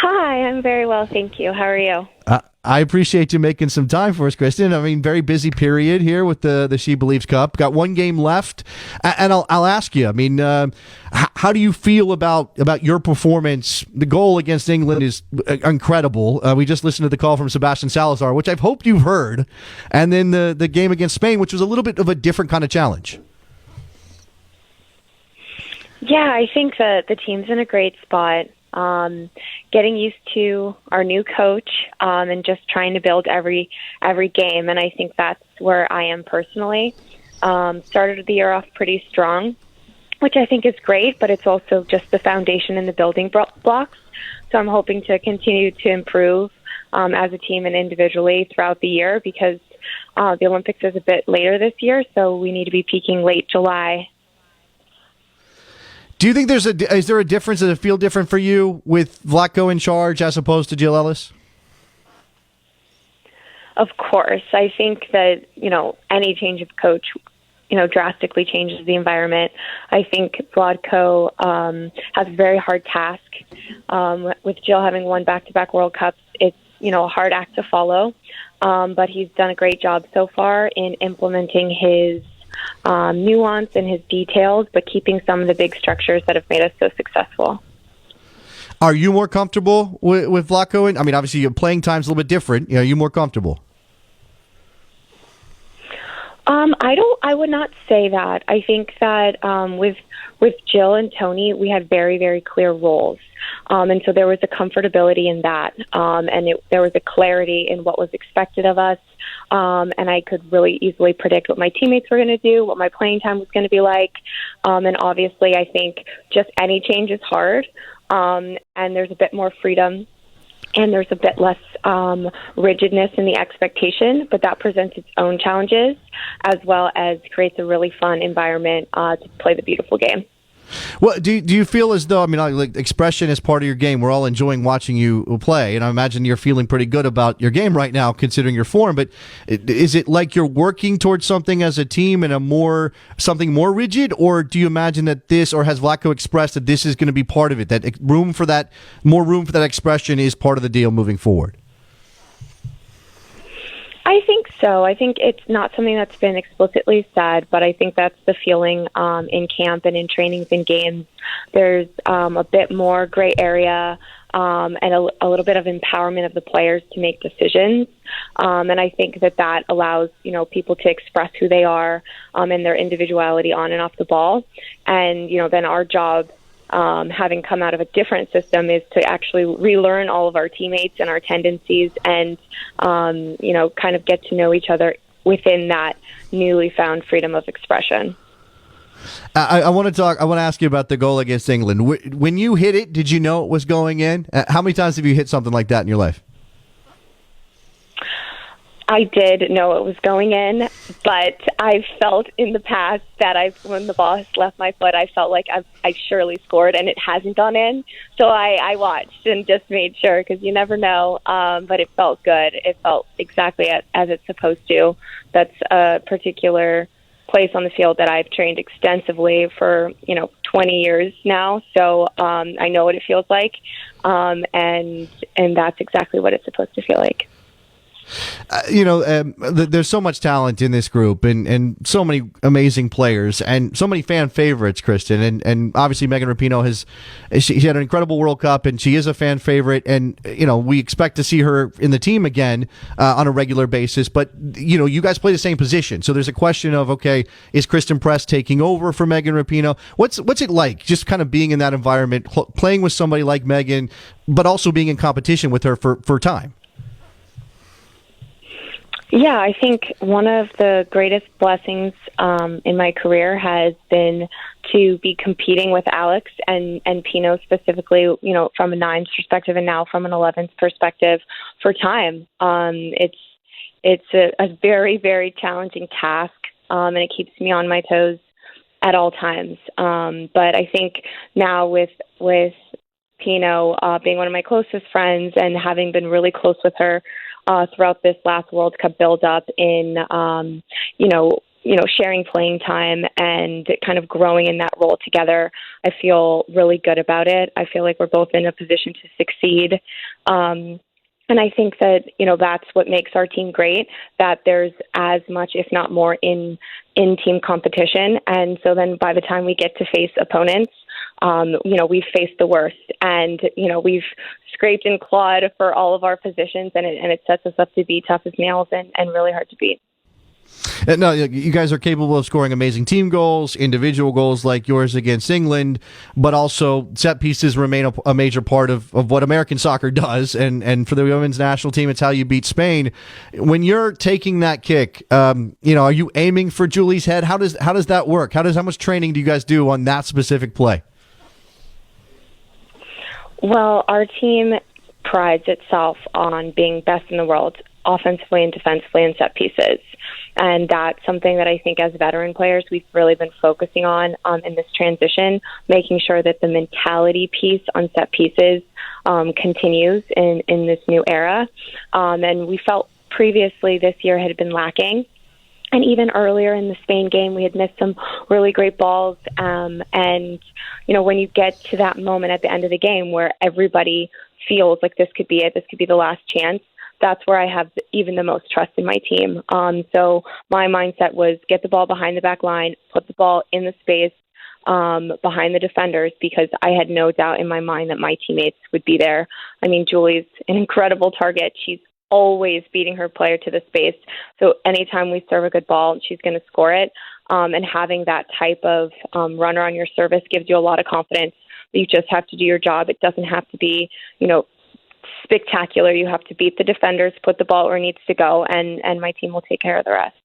Hi, I'm very well, thank you. How are you? I appreciate you making some time for us, Kristen. I mean, very busy period here with the She Believes Cup. Got one game left, and I'll ask you. I mean, how do you feel about your performance? The goal against England is incredible. We just listened to the call from Sebastian Salazar, which I've hoped you've heard, and then the game against Spain, which was a little bit of a different kind of challenge. Yeah, I think that the team's in a great spot. Getting used to our new coach and just trying to build every game, and I think that's where I am personally. Started the year off pretty strong, which I think is great, but it's also just the foundation and the building blocks. So I'm hoping to continue to improve as a team and individually throughout the year because the Olympics is a bit later this year, so we need to be peaking late July. Do you think is there a difference? Does it feel different for you with Vlatko in charge as opposed to Jill Ellis? Of course. I think that, any change of coach, drastically changes the environment. I think Vlatko has a very hard task. With Jill having won back-to-back World Cups, it's, a hard act to follow. But he's done a great job so far in implementing his nuance and his details, but keeping some of the big structures that have made us so successful. Are you more comfortable with Vlatko? I mean, obviously, your playing time's a little bit different. Are you more comfortable? I would not say that. I think that with Jill and Tony, we had very, very clear roles. And so there was a comfortability in that. And there was a clarity in what was expected of us. And I could really easily predict what my teammates were going to do, what my playing time was going to be like. And obviously, I think just any change is hard. And there's a bit more freedom. And there's a bit less rigidness in the expectation, but that presents its own challenges as well as creates a really fun environment to play the beautiful game. Well, do you feel as though, like expression is part of your game? We're all enjoying watching you play, and I imagine you're feeling pretty good about your game right now, considering your form. But is it like you're working towards something as a team and something more rigid, or do you imagine that or has Vlatko expressed that this is going to be part of it? That more room for that expression is part of the deal moving forward. I think so. I think it's not something that's been explicitly said, but I think that's the feeling in camp and in trainings and games. There's a bit more gray area and a little bit of empowerment of the players to make decisions. And I think that allows, people to express who they are and their individuality on and off the ball. And, then our job, having come out of a different system, is to actually relearn all of our teammates and our tendencies and, kind of get to know each other within that newly found freedom of expression. I want to ask you about the goal against England. When you hit it, did you know it was going in? How many times have you hit something like that in your life? I did know it was going in, but I've felt in the past that when the ball has left my foot, I felt like I surely scored and it hasn't gone in. So I watched and just made sure because you never know. But it felt good. It felt exactly as it's supposed to. That's a particular place on the field that I've trained extensively for 20 years now. So I know what it feels like, and that's exactly what it's supposed to feel like. There's so much talent in this group and so many amazing players and so many fan favorites, Kristen. And obviously Megan Rapinoe she had an incredible World Cup and she is a fan favorite. And, we expect to see her in the team again on a regular basis. But, you guys play the same position. So there's a question of, okay, is Kristen Press taking over for Megan Rapinoe? What's it like just kind of being in that environment, playing with somebody like Megan, but also being in competition with her for time? Yeah, I think one of the greatest blessings in my career has been to be competing with Alex and Pino specifically, from a 9's perspective and now from an 11's perspective for time. It's a very, very challenging task, and it keeps me on my toes at all times. But I think now with Pino being one of my closest friends and having been really close with her throughout this last World Cup build-up in, sharing playing time and kind of growing in that role together. I feel really good about it. I feel like we're both in a position to succeed. And I think that, that's what makes our team great, that there's as much, if not more, in team competition. And so then by the time we get to face opponents, we've faced the worst, and, we've scraped and clawed for all of our positions, and it sets us up to be tough as nails and really hard to beat. No, you guys are capable of scoring amazing team goals, individual goals like yours against England, but also set pieces remain a major part of what American soccer does. And for the women's national team, it's how you beat Spain. When you're taking that kick, are you aiming for Julie's head? How does that work? How much training do you guys do on that specific play? Well, our team prides itself on being best in the world, offensively and defensively, in set pieces. And that's something that I think as veteran players we've really been focusing on in this transition, making sure that the mentality piece on set pieces continues in this new era. And we felt previously this year had been lacking. And even earlier in the Spain game, we had missed some really great balls. And, when you get to that moment at the end of the game where everybody feels like this could be it, this could be the last chance, that's where I have even the most trust in my team. So my mindset was get the ball behind the back line, put the ball in the space behind the defenders, because I had no doubt in my mind that my teammates would be there. I mean, Julie's an incredible target. She's always beating her player to the space. So anytime we serve a good ball, she's going to score it. And having that type of runner on your service gives you a lot of confidence. You just have to do your job. It doesn't have to be, spectacular. You have to beat the defenders, put the ball where it needs to go, and my team will take care of the rest.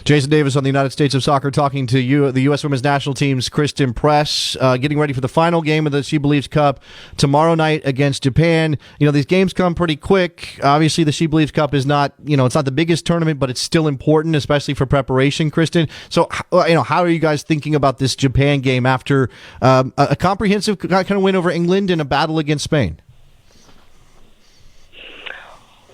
Jason Davis on the United States of Soccer talking to you, the U.S. Women's National Team's Christen Press, getting ready for the final game of the She Believes Cup tomorrow night against Japan. These games come pretty quick. Obviously, the She Believes Cup is not, it's not the biggest tournament, but it's still important, especially for preparation, Christen. So, how are you guys thinking about this Japan game after a comprehensive kind of win over England and a battle against Spain?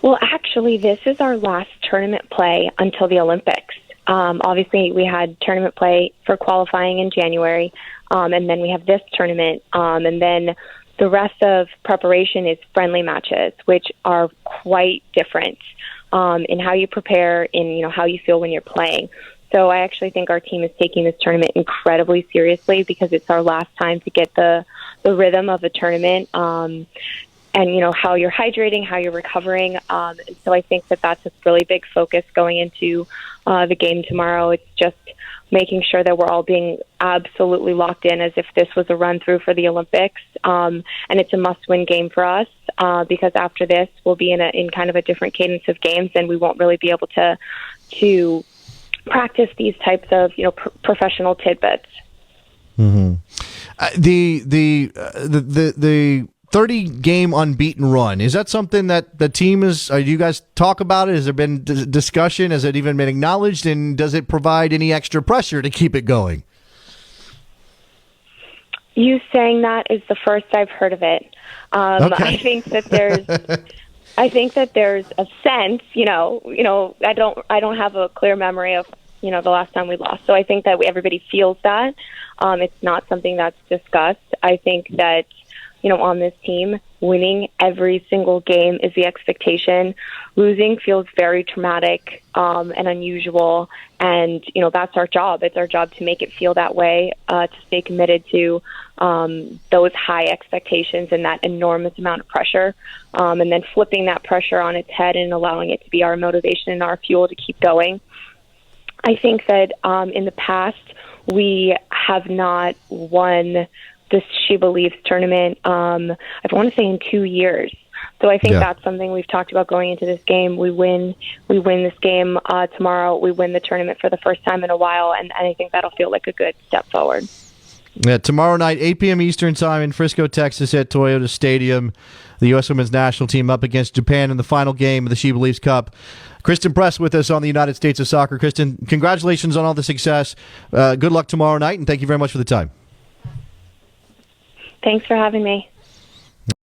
Well, actually, this is our last tournament play until the Olympics. Obviously, we had tournament play for qualifying in January, and then we have this tournament, and then the rest of preparation is friendly matches, which are quite different in how you prepare, in how you feel when you're playing. So I actually think our team is taking this tournament incredibly seriously, because it's our last time to get the rhythm of a tournament. And, how you're hydrating, how you're recovering. So I think that that's a really big focus going into the game tomorrow. It's just making sure that we're all being absolutely locked in as if this was a run-through for the Olympics. And it's a must-win game for us because after this, we'll be in kind of a different cadence of games, and we won't really be able to practice these types of, professional tidbits. Mm-hmm. The 30-game unbeaten run, is that something that the team do you guys talk about it? Has there been discussion? Has it even been acknowledged? And does it provide any extra pressure to keep it going? You saying that is the first I've heard of it. Okay. I think that there's a sense, I don't have a clear memory of, the last time we lost. So I think that everybody feels that. It's not something that's discussed. I think that, on this team, winning every single game is the expectation. Losing feels very traumatic and unusual, and that's our job. It's our job to make it feel that way, to stay committed to those high expectations and that enormous amount of pressure, and then flipping that pressure on its head and allowing it to be our motivation and our fuel to keep going. I think that in the past we have not won this She Believes tournament, I want to say in 2 years. So I think that's something we've talked about going into this game. We win this game tomorrow. We win the tournament for the first time in a while, and I think that'll feel like a good step forward. Yeah, tomorrow night, 8 p.m. Eastern Time in Frisco, Texas at Toyota Stadium. The U.S. Women's National Team up against Japan in the final game of the She Believes Cup. Christen Press with us on the United States of Soccer. Christen, congratulations on all the success. Good luck tomorrow night, and thank you very much for the time. Thanks for having me.